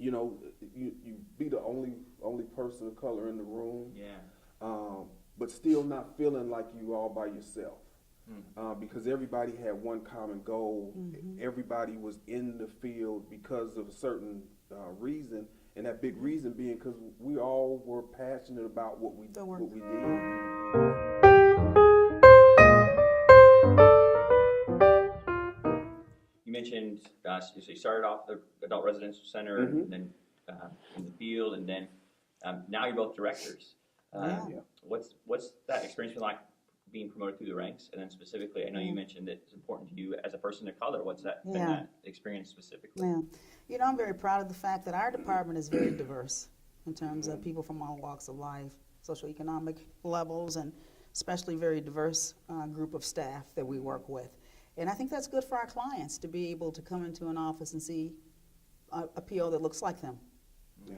you know, you be the only person of color in the room. Yeah. But still not feeling like you all by yourself. Because everybody had one common goal. Everybody was in the field because of a certain reason, and that big reason being because we all were passionate about what we did. You mentioned so you started off the adult residential center, and then in the field, and then now you're both directors. What's that experience been like, being promoted through the ranks? And then specifically, I know you mentioned that it's important to you as a person of color. What's that been, that experience specifically? Yeah, you know, I'm very proud of the fact that our department is very diverse in terms of people from all walks of life, socioeconomic levels, and especially very diverse group of staff that we work with. And I think that's good for our clients to be able to come into an office and see a PO that looks like them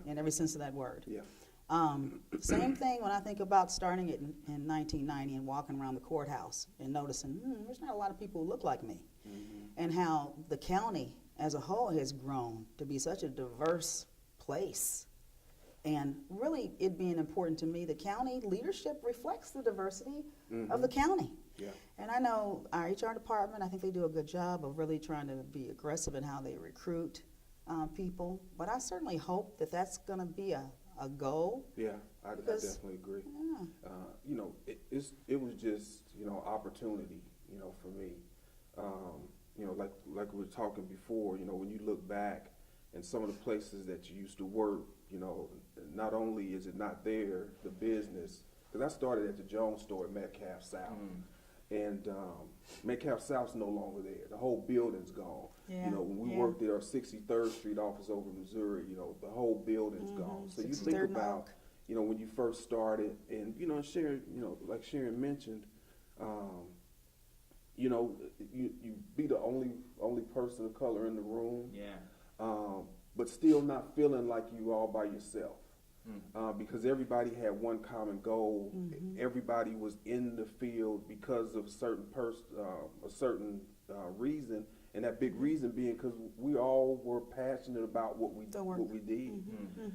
in every sense of that word. Same thing when I think about starting it in 1990 and walking around the courthouse and noticing there's not a lot of people who look like me, and how the county as a whole has grown to be such a diverse place. And really, it being important to me, the county leadership reflects the diversity of the county. And I know our HR department, I think they do a good job of really trying to be aggressive in how they recruit people. But I certainly hope that that's going to be a goal. I definitely agree. You know, it was just, you know, opportunity, you know, for me. You know, like we were talking before, you know, when you look back and some of the places that you used to work, you know, not only is it not there, the business, because I started at the Jones store at Metcalf South. And Metcalf South's no longer there. The whole building's gone. You know, when we worked at our 63rd Street office over in Missouri, you know, the whole building's gone. So you think about, you know, when you first started, and, you know, Sharon, you know, like Sharon mentioned, you know, you be the only person of color in the room. But still not feeling like you all by yourself. Because everybody had one common goal. Everybody was in the field because of a certain reason, and that big reason being because we all were passionate about what we did.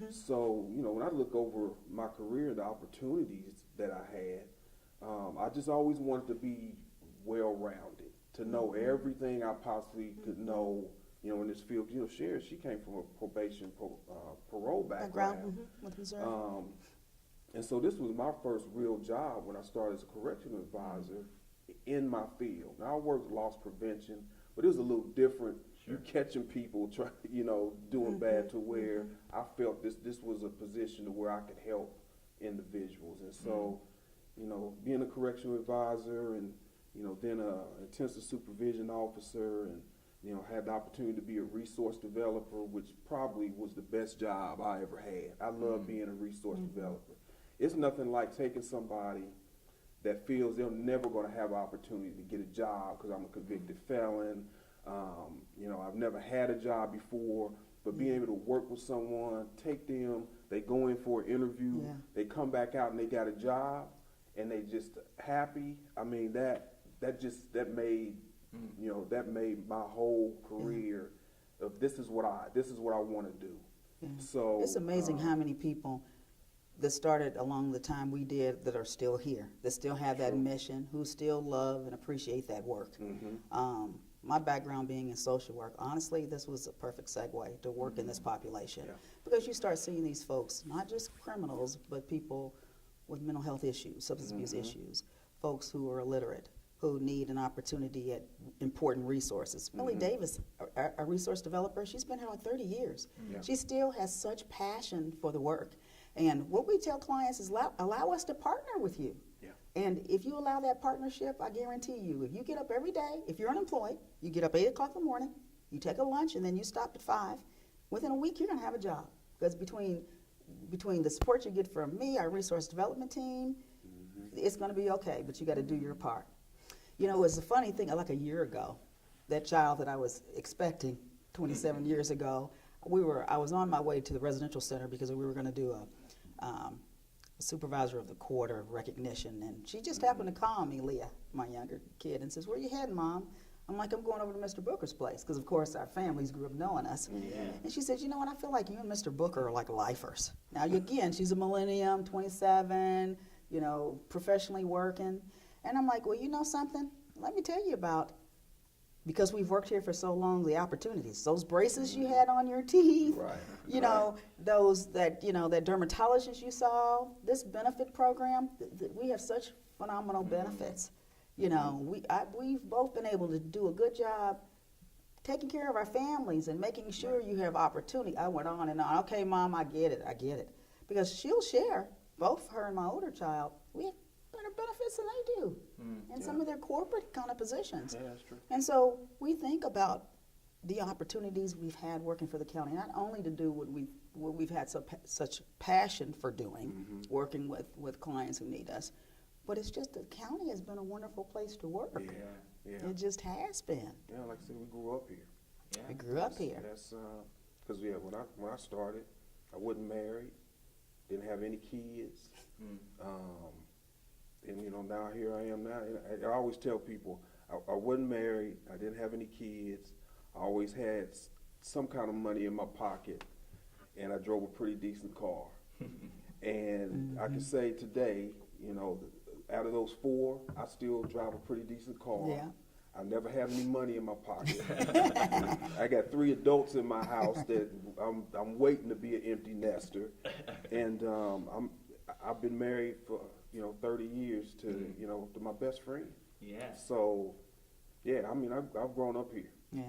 So, you know, when I look over my career, the opportunities that I had, I just always wanted to be well-rounded, to know everything I possibly could know. You know, in this field, you know, Sharon, she came from a probation, parole background. With Missouri. And so this was my first real job when I started as a correctional advisor in my field. Now, I worked loss prevention, but it was a little different. You catching people, you know, doing bad, to where I felt this was a position to where I could help individuals. And so, you know, being a correctional advisor, and, you know, then an intensive supervision officer, and, you know, had the opportunity to be a resource developer, which probably was the best job I ever had. I love being a resource developer. It's nothing like taking somebody that feels they're never going to have an opportunity to get a job because I'm a convicted felon. You know, I've never had a job before, but being able to work with someone, take them, they go in for an interview, they come back out and they got a job, and they just happy. I mean, that made, you know, that made my whole career of this is what I want to do. So it's amazing how many people that started along the time we did that are still here, that still have that mission, who still love and appreciate that work. My background being in social work, honestly, this was a perfect segue to work in this population, because you start seeing these folks, not just criminals, but people with mental health issues, substance abuse issues, folks who are illiterate, who need an opportunity at important resources. Millie Davis, a resource developer, she's been here like 30 years. She still has such passion for the work. And what we tell clients is allow us to partner with you. And if you allow that partnership, I guarantee you, if you get up every day, if you're unemployed, you get up 8 o'clock in the morning, you take a lunch, and then you stop at 5, within a week you're gonna have a job. Because between the support you get from me, our resource development team, it's gonna be okay, but you gotta do your part. You know, it was a funny thing, like a year ago, that child that I was expecting 27 years ago, I was on my way to the residential center because we were gonna do a supervisor of the quarter recognition, and she just happened to call me, Leah, my younger kid, and says, "Where you heading, Mom?" I'm like, I'm going over to Mr. Booker's place, because of course our families grew up knowing us. Yeah. And she said, you know what, I feel like you and Mr. Booker are like lifers. Now, again, she's a millennium, 27, you know, professionally working. And I'm like, well, you know something? Let me tell you about, because we've worked here for so long, the opportunities. Those braces you had on your teeth, Right. you know, those that, you know, that dermatologist you saw, this benefit program, we have such phenomenal benefits. You know, we've both been able to do a good job taking care of our families and making sure you have opportunity. I went on and on. Okay, Mom, I get it. Because she'll share, both her and my older child, we have better benefits than they do in some of their corporate kind of positions. Yeah, that's true. And so we think about the opportunities we've had working for the county, not only to do what we've had such passion for doing, working with clients who need us, but it's just the county has been a wonderful place to work. Yeah. It just has been. Yeah, like I said, we grew up here. Yeah. We grew up here. That's because when I started, I wasn't married, didn't have any kids, and you know now here I am now. And I always tell people I wasn't married, I didn't have any kids, I always had some kind of money in my pocket, and I drove a pretty decent car. And I can say today, you know, out of those 4, I still drive a pretty decent car. Yeah. I never have any money in my pocket. I got 3 adults in my house that I'm waiting to be an empty nester, and I've been married for 30 years to to my best friend. Yeah. So yeah, I mean I've grown up here. Yeah.